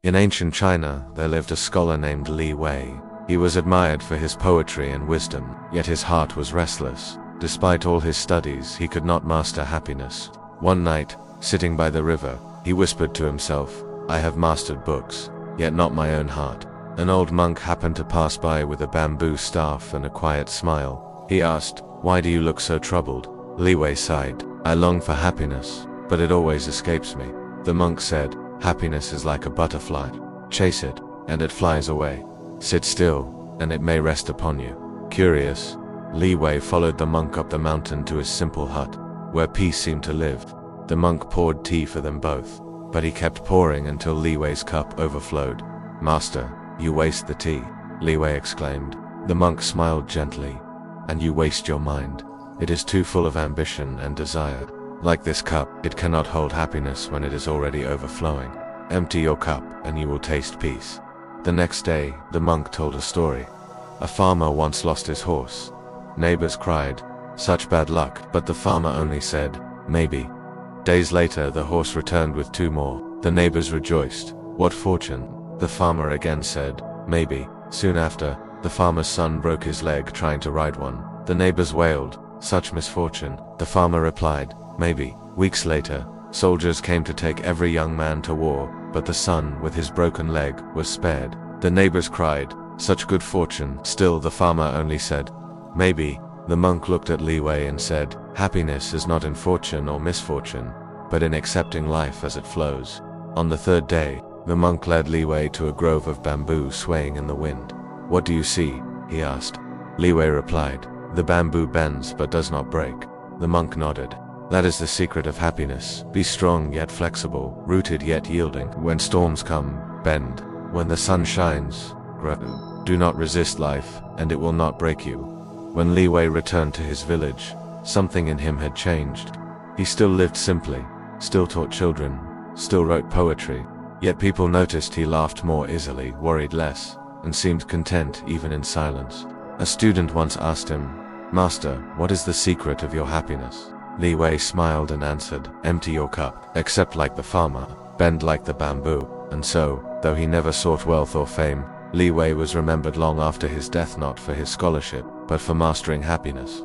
In ancient China, there lived a scholar named Li Wei. He was admired for his poetry and wisdom, yet his heart was restless. Despite all his studies, he could not master happiness. One night, sitting by the river, he whispered to himself, "I have mastered books, yet not my own heart." An old monk happened to pass by with a bamboo staff and a quiet smile. He asked, "Why do you look so troubled?" Li Wei sighed, "I long for happiness, but it always escapes me." The monk said, "Happiness is like a butterfly. Chase it, and it flies away. Sit still, and it may rest upon you." Curious, Li Wei followed the monk up the mountain to his simple hut, where peace seemed to live. The monk poured tea for them both, but he kept pouring until Li Wei's cup overflowed. "Master, you waste the tea," Li Wei exclaimed. The monk smiled gently. "And you waste your mind. It is too full of ambition and desire. Like this cup, it cannot hold happiness when it is already overflowing. Empty your cup, and you will taste peace." The next day, the monk told a story. A farmer once lost his horse. Neighbors cried, "Such bad luck," but the farmer only said, "Maybe." Days later, the horse returned with 2 more. The neighbors rejoiced. "What fortune?" The farmer again said, "Maybe." Soon after, the farmer's son broke his leg trying to ride one. The neighbors wailed, "Such misfortune." The farmer replied, "Maybe." Weeks later, soldiers came to take every young man to war, but the son, with his broken leg, was spared. The neighbors cried, "Such good fortune." Still the farmer only said, "Maybe." The monk looked at Li Wei and said, "Happiness is not in fortune or misfortune, but in accepting life as it flows." On the 3rd day, the monk led Li Wei to a grove of bamboo swaying in the wind. "What do you see?" he asked. Li Wei replied, "The bamboo bends but does not break." The monk nodded. "That is the secret of happiness. Be strong yet flexible, rooted yet yielding. When storms come, bend. When the sun shines, grow. Do not resist life, and it will not break you." When Li Wei returned to his village, something in him had changed. He still lived simply, still taught children, still wrote poetry, yet people noticed he laughed more easily, worried less, and seemed content even in silence. A student once asked him, "Master, what is the secret of your happiness?" Li Wei smiled and answered, "Empty your cup, accept like the farmer, bend like the bamboo." And so, though he never sought wealth or fame, Li Wei was remembered long after his death not for his scholarship, but for mastering happiness.